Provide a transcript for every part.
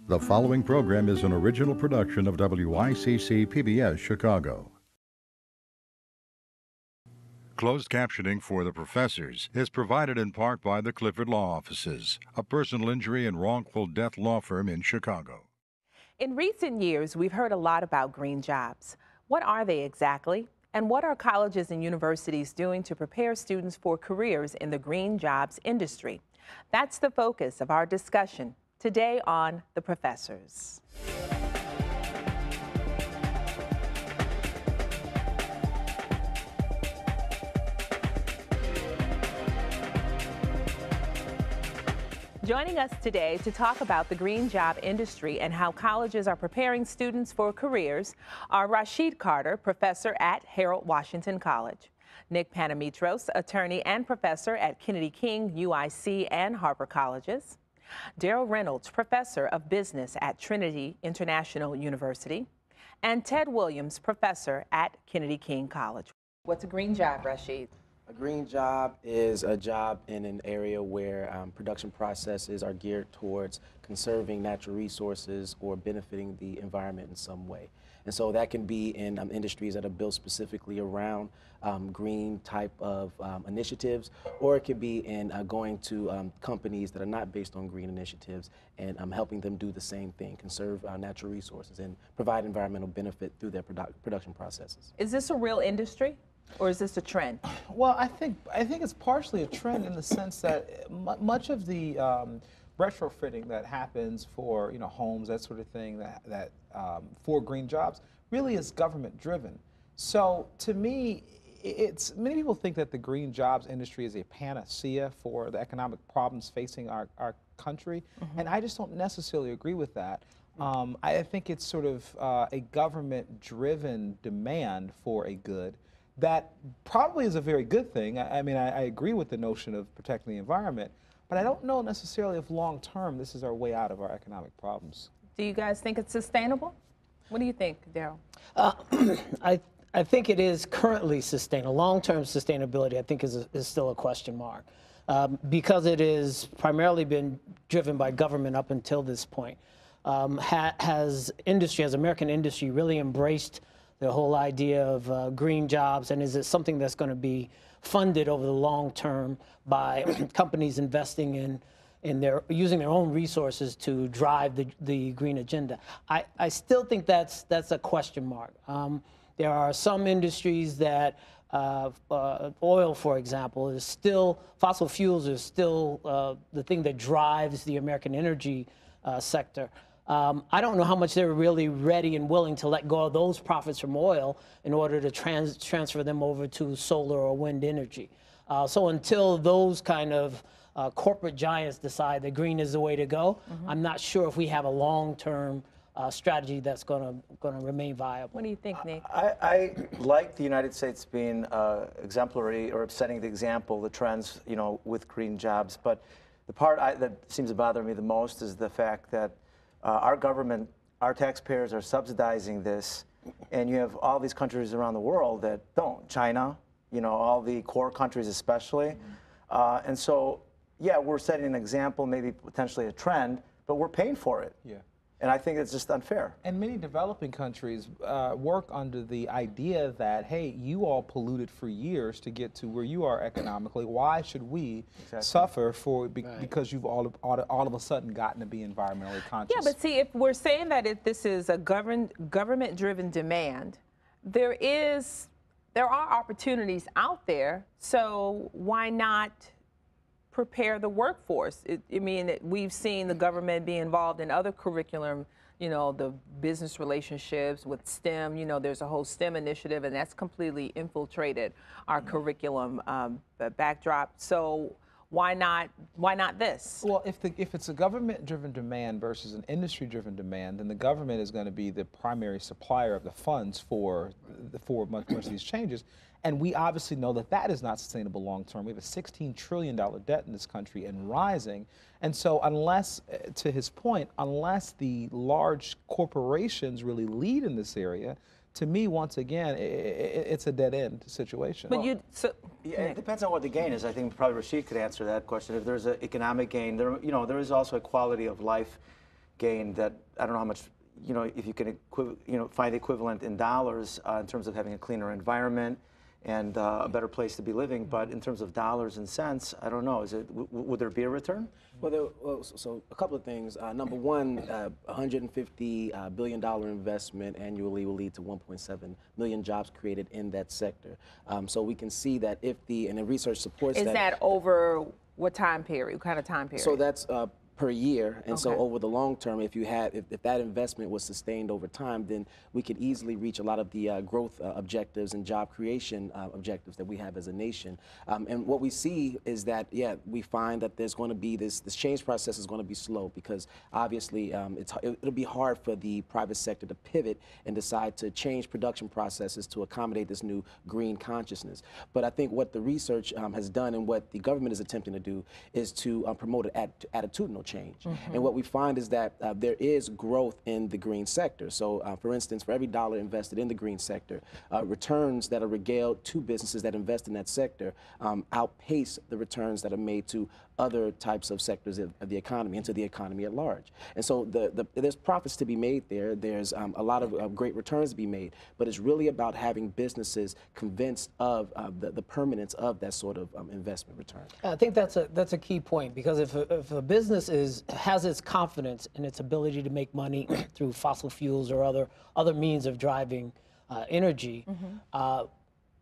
The following program is an original production of WYCC PBS Chicago. Closed captioning for the professors is provided in part by the Clifford Law Offices, a personal injury and wrongful death law firm in Chicago. In recent years, we've heard a lot about green jobs. What are they exactly? And what are colleges and universities doing to prepare students for careers in the green jobs industry? That's the focus of our discussion today on The Professors. Joining us today to talk about the green job industry and how colleges are preparing students for careers are Rashid Carter, professor at Harold Washington College; Nick Panamitros, attorney and professor at Kennedy King, UIC, and Harper Colleges; Daryl Reynolds, professor of business at Trinity International University; and Ted Williams, professor at Kennedy King College. What's a green job, Rashid? A green job is a job in an area where production processes are geared towards conserving natural resources or benefiting the environment in some way. And so that can be in industries that are built specifically around green type of initiatives, or it could be in going to companies that are not based on green initiatives and helping them do the same thing, conserve natural resources and provide environmental benefit through their production processes. Is this a real industry? Or is this a trend? Well, I think it's partially a trend in the sense that much of the retrofitting that happens for homes, that sort of thing, that for green jobs, really is government driven. So to me, many people think that the green jobs industry is a panacea for the economic problems facing our country, and I just don't necessarily agree with that. I think it's sort of a government driven demand for a good that probably is a very good thing. I mean, I agree with the notion of protecting the environment, but I don't know necessarily if long-term this is our way out of our economic problems. Do you guys think it's sustainable? What do you think, Daryl? I think it is currently sustainable. Long-term sustainability, I think, is still a question mark because it has primarily been driven by government up until this point. Has American industry really embraced the whole idea of green jobs, and is it something that's going to be funded over the long term by companies investing in using their own resources to drive the green agenda? I still think that's a question mark. There are some industries that oil, for example, is still, fossil fuels is still the thing that drives the American energy sector. I don't know how much they're really ready and willing to let go of those profits from oil in order to transfer them over to solar or wind energy. So until those kind of corporate giants decide that green is the way to go, I'm not sure if we have a long-term strategy that's going to remain viable. What do you think, Nick? I like the United States being exemplary or setting the example, the trends, with green jobs. But the part that seems to bother me the most is the fact that our government, our taxpayers are subsidizing this, and you have all these countries around the world that don't. China, all the core countries especially. And so, yeah, we're setting an example, maybe potentially a trend, but we're paying for it. Yeah. And I think it's just unfair. And many developing countries work under the idea that, hey, you all polluted for years to get to where you are economically. Why should we suffer because you've all of a sudden gotten to be environmentally conscious? Yeah, but see, if we're saying that if this is a government-driven demand, there are opportunities out there. So why not prepare the workforce? We've seen the government be involved in other curriculum, the business relationships with STEM. There's a whole STEM initiative, and that's completely infiltrated our curriculum backdrop. So why not this? Well, if it's a government-driven demand versus an industry-driven demand, then the government is going to be the primary supplier of the funds for much of these changes. And we obviously know that is not sustainable long-term. We have a $16 trillion debt in this country and rising. And so unless, to his point, unless the large corporations really lead in this area, to me, once again, it's a dead-end situation. But yeah, it depends on what the gain is. I think probably Rashid could answer that question. If there's an economic gain, there is also a quality of life gain that I don't know how much, if you can find the equivalent in dollars in terms of having a cleaner environment and a better place to be living, but in terms of dollars and cents, I don't know. Would there be a return? So a couple of things. Number one, $150 billion investment annually will lead to 1.7 million jobs created in that sector. So we can see that if and the research supports that. Is that over what time period? What kind of time period? So that's per year, and so Okay. over the long term, if that investment was sustained over time, then we could easily reach a lot of the growth objectives and job creation objectives that we have as a nation. And what we see is that, we find that there's going to be this change process is going to be slow because obviously it'll be hard for the private sector to pivot and decide to change production processes to accommodate this new green consciousness. But I think what the research has done and what the government is attempting to do is to promote an attitudinal change. And what we find is that there is growth in the green sector. So for instance, for every dollar invested in the green sector, returns that are regaled to businesses that invest in that sector outpace the returns that are made to other types of sectors of the economy and to the economy at large. And so there's profits to be made there. There's a lot of great returns to be made, but it's really about having businesses convinced of the permanence of that sort of investment return. I think that's a key point, because if a business has its confidence in its ability to make money through fossil fuels or other means of driving energy,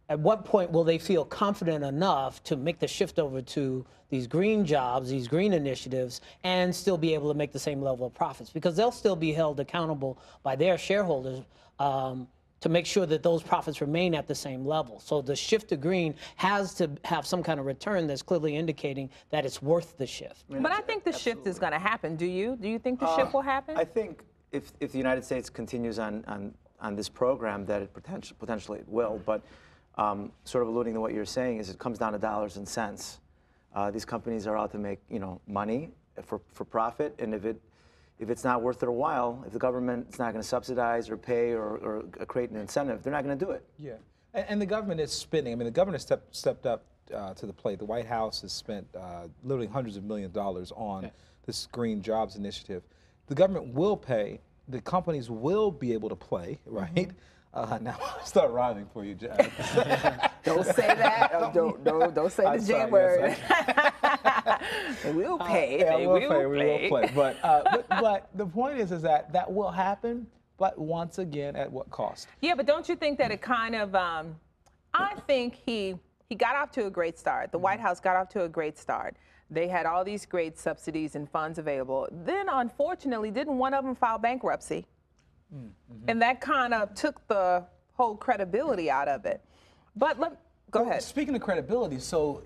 at what point will they feel confident enough to make the shift over to these green jobs, these green initiatives, and still be able to make the same level of profits? Because they'll still be held accountable by their shareholders to make sure that those profits remain at the same level. So the shift to green has to have some kind of return that's clearly indicating that it's worth the shift. But I think the shift is going to happen. Do you? Do you think the shift will happen? I think if the United States continues on this program, that it potentially it will. But sort of alluding to what you're saying is it comes down to dollars and cents. These companies are out to make money for profit, and if it's not worth their while, if the government's not going to subsidize or pay or create an incentive, they're not going to do it. Yeah, and the government is spending. I mean, the government stepped up to the plate. The White House has spent literally hundreds of millions of dollars on this Green Jobs Initiative. The government will pay. The companies will be able to play, right? Now I'll start rhyming for you, Jack. Don't say that. Don't say the J word. We'll pay. Yeah, we will play. But the point is that will happen, but once again, at what cost? Yeah, but don't you think that it kind of? I think he got off to a great start. The White House got off to a great start. They had all these great subsidies and funds available. Then, unfortunately, didn't one of them file bankruptcy? And that kind of took the whole credibility out of it. But go ahead. Speaking of credibility, so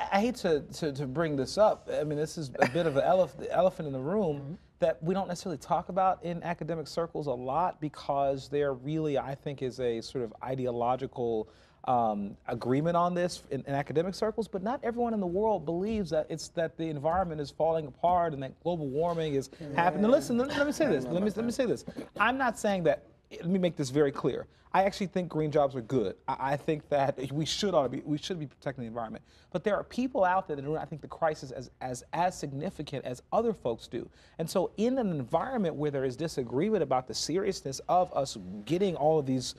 I hate to bring this up. I mean, this is a bit of an elephant in the room that we don't necessarily talk about in academic circles a lot, because there really, I think, is a sort of ideological agreement on this in academic circles, but not everyone in the world believes that that the environment is falling apart and that global warming is happening. Now listen, let me say this. Let me say this. I'm not saying that. Let me make this very clear. I actually think green jobs are good. I think that we should be protecting the environment. But there are people out there that do not think the crisis as significant as other folks do. And so in an environment where there is disagreement about the seriousness of us getting all of these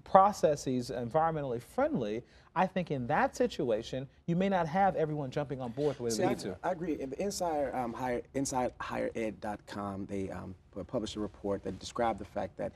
processes environmentally friendly, I think in that situation, you may not have everyone jumping on board the way they need to. I agree. InsideHigherEd.com, they published a report that described the fact that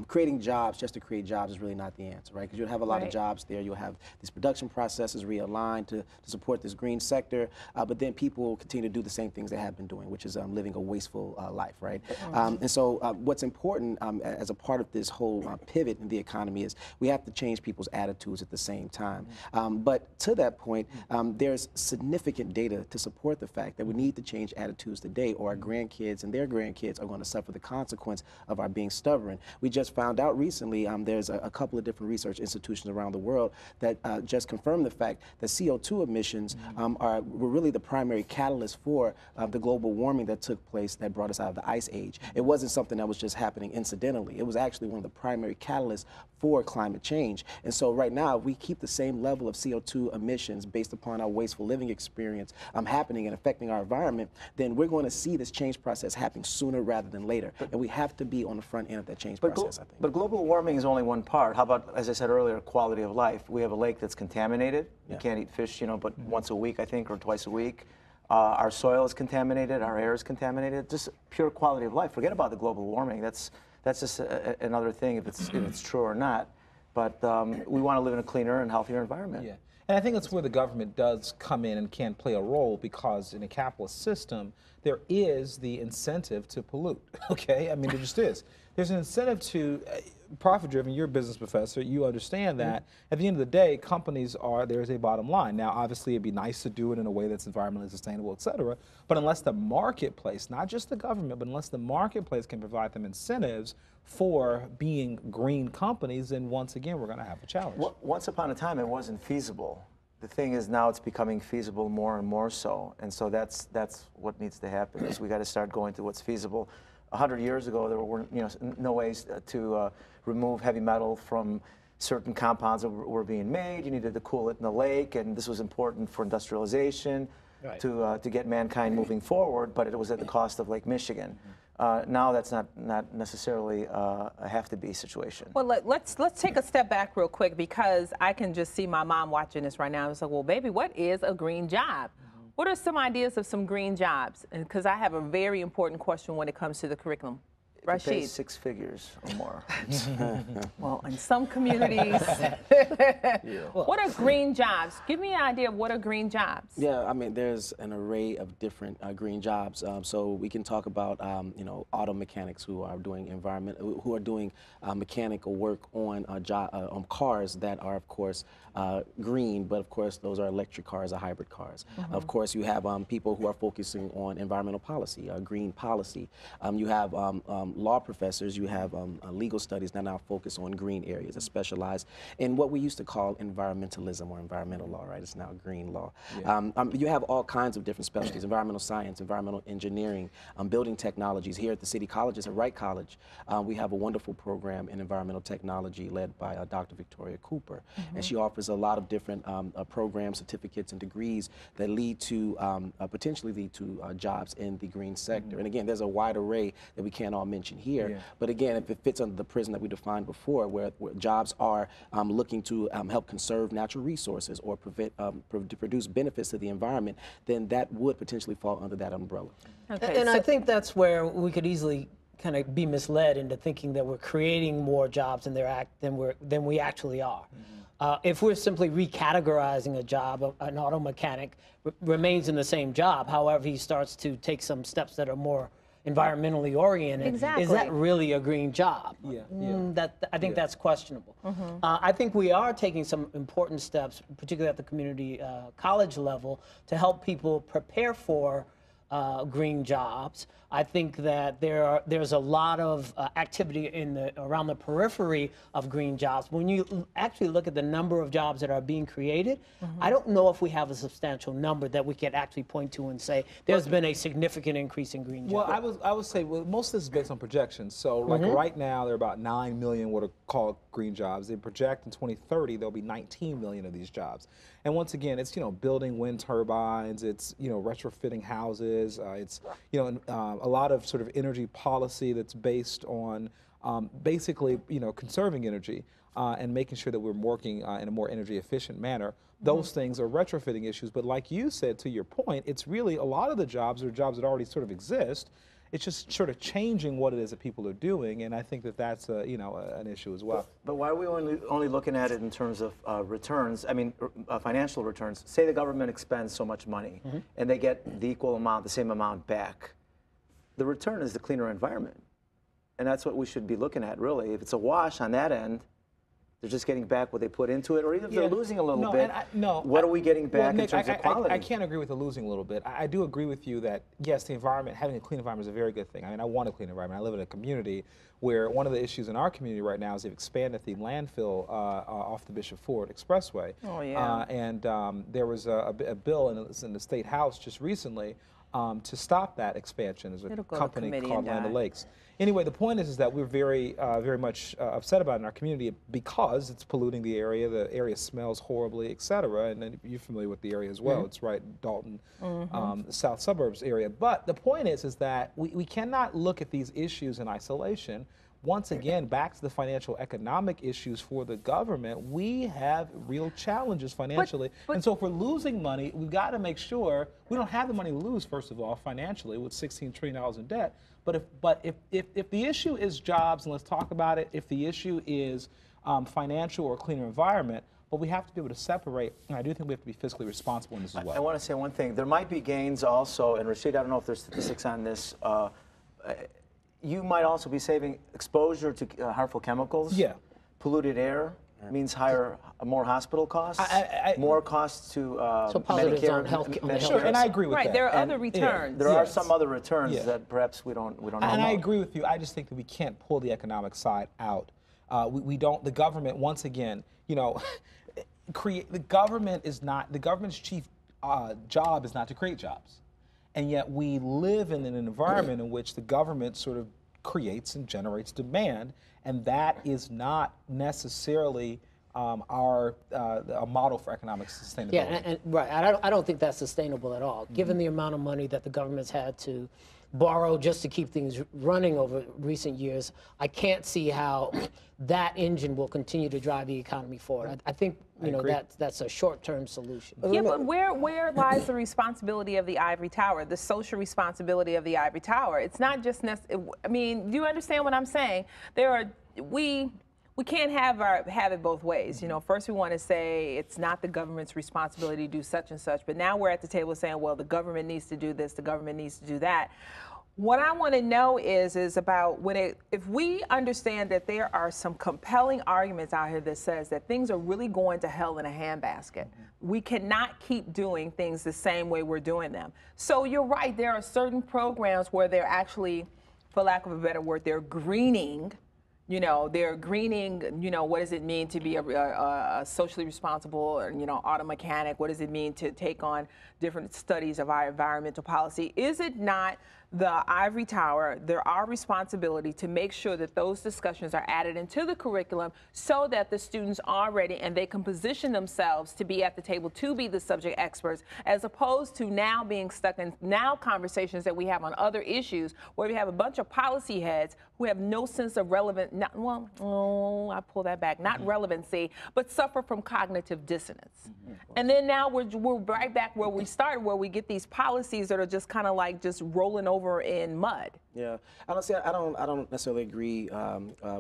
creating jobs just to create jobs is really not the answer, right? Because you'll have a lot of jobs there. You'll have these production processes realigned to support this green sector, but then people will continue to do the same things they have been doing, which is living a wasteful life, right? And so what's important as a part of this whole pivot in the economy is we have to change people's attitudes at the same time. But to that point, there's significant data to support the fact that we need to change attitudes today, or our grandkids and their grandkids are going to suffer the consequence of our being stubborn. We just found out recently, there's a couple of different research institutions around the world that just confirm the fact that CO2 emissions were really the primary catalyst for the global warming that took place that brought us out of the ice age. It wasn't something that was just happening incidentally. It was actually one of the primary catalysts for climate change. And so right now, if we keep the same level of CO2 emissions based upon our wasteful living experience happening and affecting our environment, then we're going to see this change process happening sooner rather than later. And we have to be on the front end of that change process, I think. But global warming is only one part. How about, as I said earlier, quality of life? We have a lake that's contaminated. You can't eat fish, but once a week, I think, or twice a week. Our soil is contaminated. Our air is contaminated. Just pure quality of life. Forget about the global warming. That's just another thing, if it's true or not. But we want to live in a cleaner and healthier environment. Yeah. And I think that's where the government does come in and can play a role, because in a capitalist system, there is the incentive to pollute, okay? I mean, there just is. There's an incentive to profit-driven. You're a business professor. You understand that at the end of the day, companies there's a bottom line. Now, obviously, it'd be nice to do it in a way that's environmentally sustainable, et cetera. But unless the marketplace, not just the government, but unless the marketplace can provide them incentives for being green companies, then once again, we're going to have a challenge. Well, once upon a time, it wasn't feasible. The thing is, now it's becoming feasible more and more so. And so that's what needs to happen, is we got to start going to what's feasible. 100 years ago, there were no ways to remove heavy metal from certain compounds that were being made. You needed to cool it in the lake, and this was important for industrialization, to get mankind moving forward, but it was at the cost of Lake Michigan. Now that's not necessarily a have-to-be situation. Well, let's take a step back real quick, because I can just see my mom watching this right now. It's like, well, baby, what is a green job? What are some ideas of some green jobs? And because I have a very important question when it comes to the curriculum. Rashid. 6 figures or more. Well, in some communities. What are green jobs? Give me an idea of what are green jobs. Yeah, I mean, there's an array of different green jobs. So we can talk about, auto mechanics who are doing mechanical work on cars that are, of course, green, but of course those are electric cars or hybrid cars. Of course, you have people who are focusing on environmental policy, green policy. You have law professors, you have legal studies that now focus on green areas that specialize in what we used to call environmentalism or environmental law, right? It's now green law. You have all kinds of different specialties: environmental science, environmental engineering, building technologies. Here at the City Colleges, at Wright College, we have a wonderful program in environmental technology led by Dr. Victoria Cooper. And she offers a lot of different programs, certificates, and degrees that lead to, potentially lead to jobs in the green sector. And again, there's a wide array that we can't all mention here. But again, if it fits under the prism that we defined before, where jobs are looking to help conserve natural resources or produce benefits to the environment, then that would potentially fall under that umbrella. Okay, and I think that's where we could easily kind of be misled into thinking that we're creating more jobs than we actually are. If we're simply recategorizing a job, an auto mechanic remains in the same job. However, he starts to take some steps that are more environmentally oriented. Exactly. Is that really a green job? I think that's questionable. I think we are taking some important steps, particularly at the community college level, to help people prepare for green jobs. I think that there's a lot of activity around the periphery of green jobs. When you actually look at the number of jobs that are being created, I don't know if we have a substantial number that we could actually point to and say there's been a significant increase in green jobs. Well, I would say most of this is based on projections. So like right now, there are about 9 million what are called green jobs. They project in 2030 there'll be 19 million of these jobs. And once again, it's building wind turbines, it's retrofitting houses, it's a lot of sort of energy policy that's based on basically conserving energy and making sure that we're working in a more energy efficient manner. Those things are retrofitting issues, but like you said, to your point, it's really a lot of the jobs are jobs that already sort of exist. It's just sort of changing what it is that people are doing, and I think that that's an issue as well. But why are we only looking at it in terms of returns? I mean, financial returns. Say the government expends so much money, and they get the equal amount, the same amount back. The return is the cleaner environment, and that's what we should be looking at, really. If it's a wash on that end, They're just getting back what they put into it, or even if they're losing a little bit. No, what are we getting back Nick, in terms of quality? I can't agree with the losing a little bit. I do agree with you that yes, the environment, having a clean environment is a very good thing. I mean, I want a clean environment. I live in a community where one of the issues in our community right now is they've expanded the landfill off the Bishop Ford Expressway. Oh yeah. And there was a bill in the State House just recently to stop that expansion. There's a company called Land O'Lakes. Anyway, the point is that we're very much upset about it in our community because it's polluting the area. The area smells horribly, et cetera. And then you're familiar with the area as well. It's right in Dalton, the south suburbs area. But the point is that we cannot look at these issues in isolation. Once again, back to the financial economic issues for the government, we have real challenges financially. And so if we're losing money, we've got to make sure we don't have the money to lose, first of all, financially with $16 trillion in debt. But if the issue is jobs, and let's talk about it, if the issue is financial or cleaner environment, but we have to be able to separate, and I do think we have to be fiscally responsible in this as well. I want to say one thing. There might be gains also, and Rashid, I don't know if there's statistics on this. You might also be saving exposure to harmful chemicals. Yeah. Polluted air means more hospital costs, more costs to so positives Medicare. on health. Sure, and I agree with that. Right, there are other returns. There are some other returns that perhaps we don't know And about. I agree with you. I just think that we can't pull the economic side out. We don't. The government, once again, you know, the government's chief job is not to create jobs. And yet we live in an environment in which the government sort of creates and generates demand, and that is not necessarily a model for economic sustainability. Yeah, right. I don't think that's sustainable at all. Given the amount of money that the government's had to borrow just to keep things running over recent years, I can't see how that engine will continue to drive the economy forward. I think that's a short-term solution. Yeah, but where lies the responsibility of the ivory tower, the social responsibility of the ivory tower? It's not just I mean, do you understand what I'm saying? We can't have it both ways. You know, first we want to say it's not the government's responsibility to do such and such, but now we're at the table saying, well, the government needs to do this, the government needs to do that. What I want to know is about if we understand that there are some compelling arguments out here that says that things are really going to hell in a handbasket. We cannot keep doing things the same way we're doing them. So you're right, there are certain programs where they're actually, for lack of a better word, they're greening. You know, they're greening, you know, what does it mean to be a socially responsible or, auto mechanic? What does it mean to take on different studies of our environmental policy? Is it not the ivory tower, our responsibility to make sure that those discussions are added into the curriculum so that the students are ready and they can position themselves to be at the table, to be the subject experts, as opposed to now being stuck in conversations that we have on other issues where we have a bunch of policy heads who have no sense of I pull that back, not relevancy, but suffer from cognitive dissonance. And then now we're right back where we started, where we get these policies that are just kind of like just rolling over in mud. Yeah, I don't necessarily agree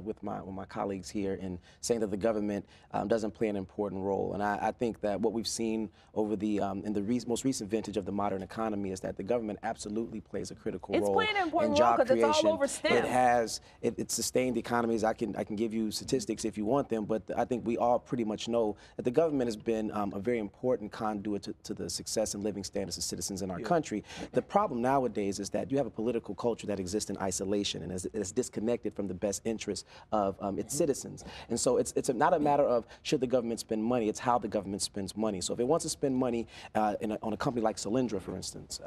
with my colleagues here in saying that the government doesn't play an important role. And I think that what we've seen over in the most recent vintage of the modern economy is that the government absolutely plays a critical role playing an important in job role because creation. it's all over STEM. It's sustained economies. I can give you statistics if you want them, but I think we all pretty much know that the government has been a very important conduit to the success and living standards of citizens in our country. The problem nowadays is that you have a political culture that exists in isolation and is disconnected from the best interests of its citizens. And so it's not a matter of should the government spend money, it's how the government spends money. So if it wants to spend money on a company like Solyndra, for instance,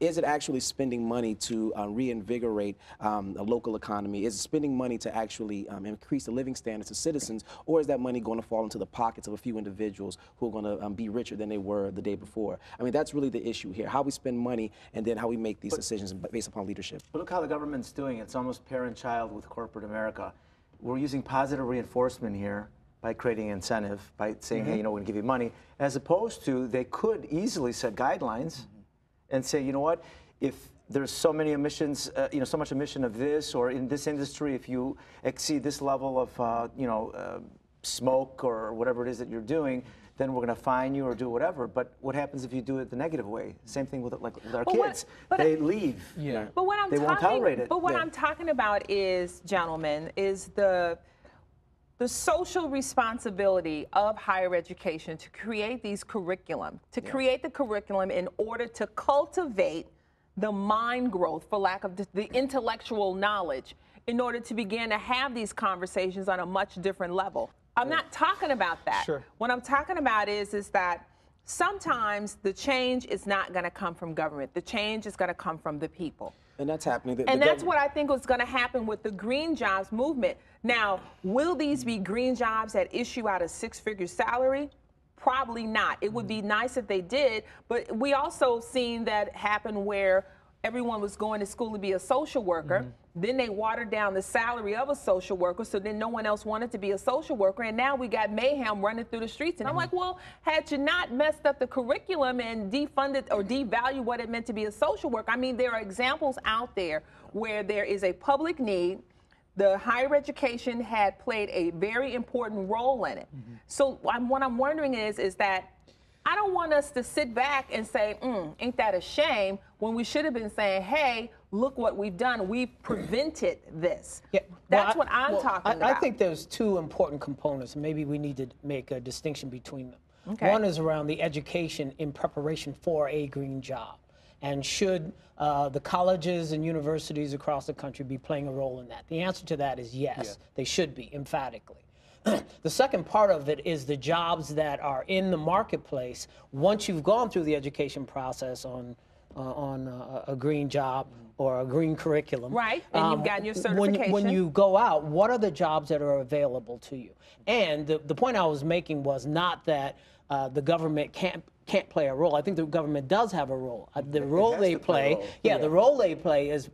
is it actually spending money to reinvigorate a local economy? Is it spending money to actually increase the living standards of citizens? Or is that money going to fall into the pockets of a few individuals who are going to be richer than they were the day before? I mean, that's really the issue here, how we spend money and then how we make these decisions based upon leadership. But look how the government's doing it. It's almost parent-child with corporate America. We're using positive reinforcement here by creating incentive, by saying, hey, we're going to give you money, as opposed to they could easily set guidelines and say, you know what, if there's so many emissions, so much emission of this, or in this industry, if you exceed this level of, smoke or whatever it is that you're doing, then we're going to fine you or do whatever. But what happens if you do it the negative way? Same thing with our kids. They leave. Yeah. But what they won't tolerate it. But what I'm talking about is, gentlemen, is the social responsibility of higher education to create these curriculum, to create the curriculum in order to cultivate the mind growth, for lack of the intellectual knowledge, in order to begin to have these conversations on a much different level. I'm not talking about that. Sure. What I'm talking about is that sometimes the change is not going to come from government. The change is going to come from the people. And that's happening. And that's what I think was going to happen with the green jobs movement. Now, will these be green jobs that issue out a six-figure salary? Probably not. It would be nice if they did, but we also seen that happen where everyone was going to school to be a social worker. Then they watered down the salary of a social worker, so then no one else wanted to be a social worker, and now we got mayhem running through the streets. And I'm like, well, had you not messed up the curriculum and defunded or devalued what it meant to be a social worker, I mean, there are examples out there where there is a public need. The higher education had played a very important role in it. So what I'm wondering is that I don't want us to sit back and say, ain't that a shame, when we should have been saying, hey, look what we've done. We've prevented this. Yeah, that's what I'm talking about. I think there's two important components, and maybe we need to make a distinction between them. Okay. One is around the education in preparation for a green job. And should the colleges and universities across the country be playing a role in that? The answer to that is yes, they should be, emphatically. The second part of it is the jobs that are in the marketplace once you've gone through the education process on a green job or a green curriculum. Right, and you've gotten your certification. When you go out, what are the jobs that are available to you? And the point I was making was not that the government can't play a role. I think the government does have a role. The role they play, the role they play is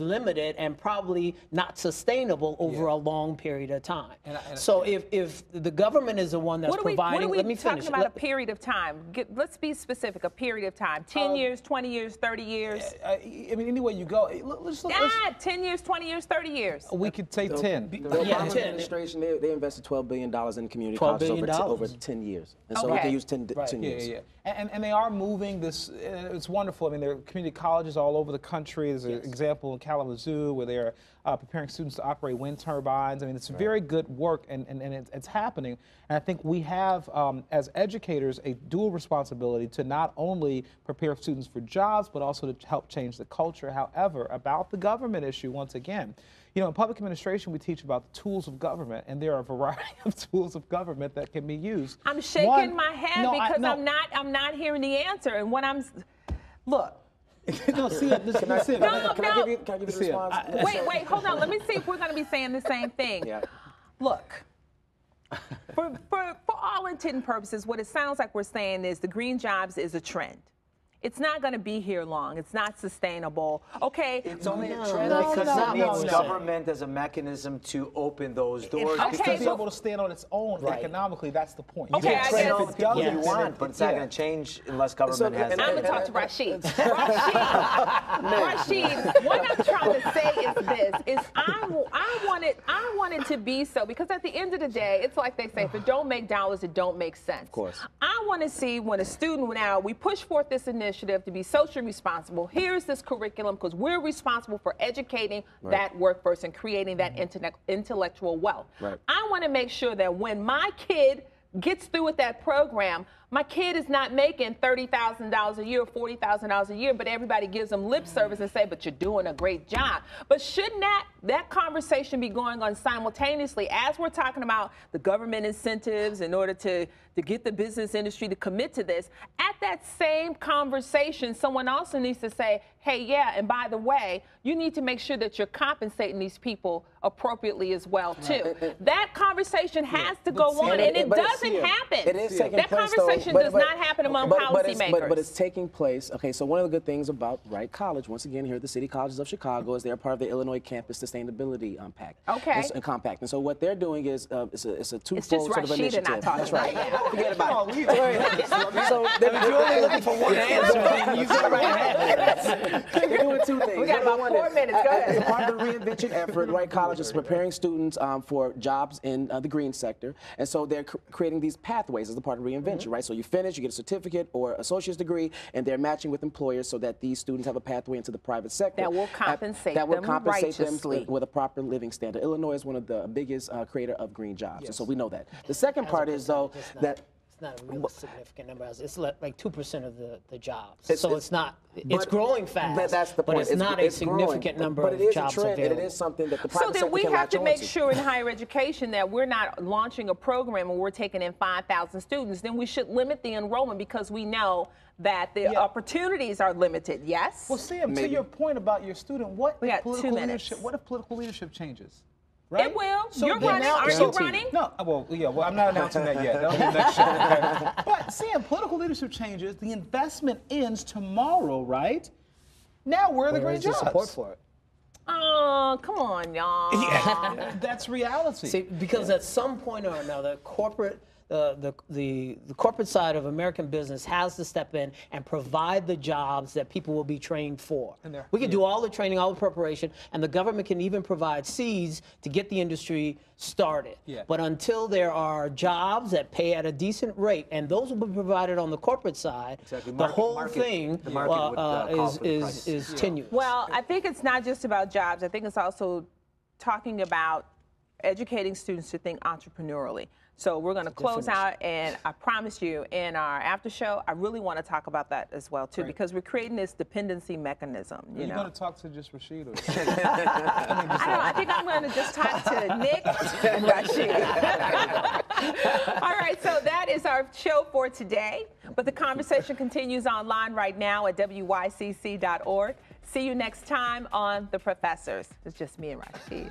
limited and probably not sustainable over a long period of time. So if the government is the one that's providing, let me finish. Talking about a period of time. Let's be specific. A period of time. 10 years, 20 years, 30 years. I mean, anywhere you go. Let's 10 years, 20 years, 30 years. We could say 10. The Obama administration, they invested $12 billion in community colleges over 10 years. And so we can use 10 years. Yeah. And they are moving this. It's wonderful. I mean, there are community colleges all over the country. There's an example in Kalamazoo where they're preparing students to operate wind turbines. I mean, it's very good work, and it's happening. And I think we have, as educators, a dual responsibility to not only prepare students for jobs, but also to help change the culture. However, about the government issue, once again, you know, in public administration, we teach about the tools of government, and there are a variety of tools of government that can be used. I'm shaking my head because I'm not hearing the answer. And when look. Can I give you the response? Wait, hold on. Let me see if we're going to be saying the same thing. Yeah. Look, for all intent and purposes, what it sounds like we're saying is the green jobs is a trend. It's not going to be here long. It's not sustainable. Okay. It's only a trend because it needs government as a mechanism to open those doors. It's to be able to stand on its own economically. That's the point. Okay, you can train all the people you want, but it's not going to change unless government has. I'm going to talk to Rashid. Rashid, what I'm trying to say is this: I want it to be so, because at the end of the day, it's like they say, if it don't make dollars, it don't make sense. Of course. I want to see when a student we push forth this initiative to be socially responsible. Here's this curriculum because we're responsible for educating that workforce and creating that intellectual wealth. I want to make sure that when my kid gets through with that program, my kid is not making $30,000 a year or $40,000 a year, but everybody gives them lip service and say, but you're doing a great job. But shouldn't that conversation be going on simultaneously as we're talking about the government incentives in order to get the business industry to commit to this? At that same conversation, someone also needs to say, hey, yeah, and by the way, you need to make sure that you're compensating these people appropriately as well, too. That conversation has to go on, and it doesn't happen. It is taking that place, conversation does not happen among policymakers. But it's taking place. Okay, so one of the good things about Wright College, once again, here at the City Colleges of Chicago, is they're part of the Illinois Campus Sustainability Pact. Okay. And compact. And so what they're doing is it's a twofold sort of Rashid initiative. and I That's right. Forget about it. So if you're only looking for one answer, then you've got right. They're doing two things. We got about 4 minutes. Go As a ahead. part of the reinvention effort, White College is preparing students for jobs in the green sector. And so they're creating these pathways as a part of reinvention, right? So you finish, you get a certificate or associate's degree, and they're matching with employers so that these students have a pathway into the private sector. That will compensate that will them compensate them righteously. with a proper living standard. Illinois is one of the biggest creator of green jobs, and so we know that. The second part is, though, that it's not a real significant number. It's like 2% of the jobs. So it's not. It's growing fast. That's the point. But it's not a significant number but of it is jobs a trend, available. and it is something that the So private then sector we can have latch to make onto. sure in higher education that we're not launching a program and we're taking in 5,000 students. Then we should limit the enrollment because we know that the opportunities are limited. Yes? Well, Sam, to your point about your student, We got 2 minutes. what if political leadership changes? Right? It will. So You're then running. now- Aren't so- you running? No, well, I'm not announcing that yet. That'll be next show. Okay? But Sam, political leadership changes. The investment ends tomorrow, right? Now where are the Where green is the jobs? support for it? Oh, come on, y'all. Yeah, that's reality. See, because at some point or another, the corporate side of American business has to step in and provide the jobs that people will be trained for. We can do all the training, all the preparation, and the government can even provide seeds to get the industry started. Yeah. But until there are jobs that pay at a decent rate, and those will be provided on the corporate side, Exactly. the whole thing the market would call for the price. is tenuous. Well, I think it's not just about jobs. I think it's also talking about educating students to think entrepreneurially. So we're going to close out, and I promise you, in our after show, I really want to talk about that as well too, because we're creating this dependency mechanism. Are you going to talk to just Rashid? Or I think I'm going to just talk to Nick and Rashid. All right, so that is our show for today. But the conversation continues online right now at WYCC.org. See you next time on The Professors. It's just me and Rashid.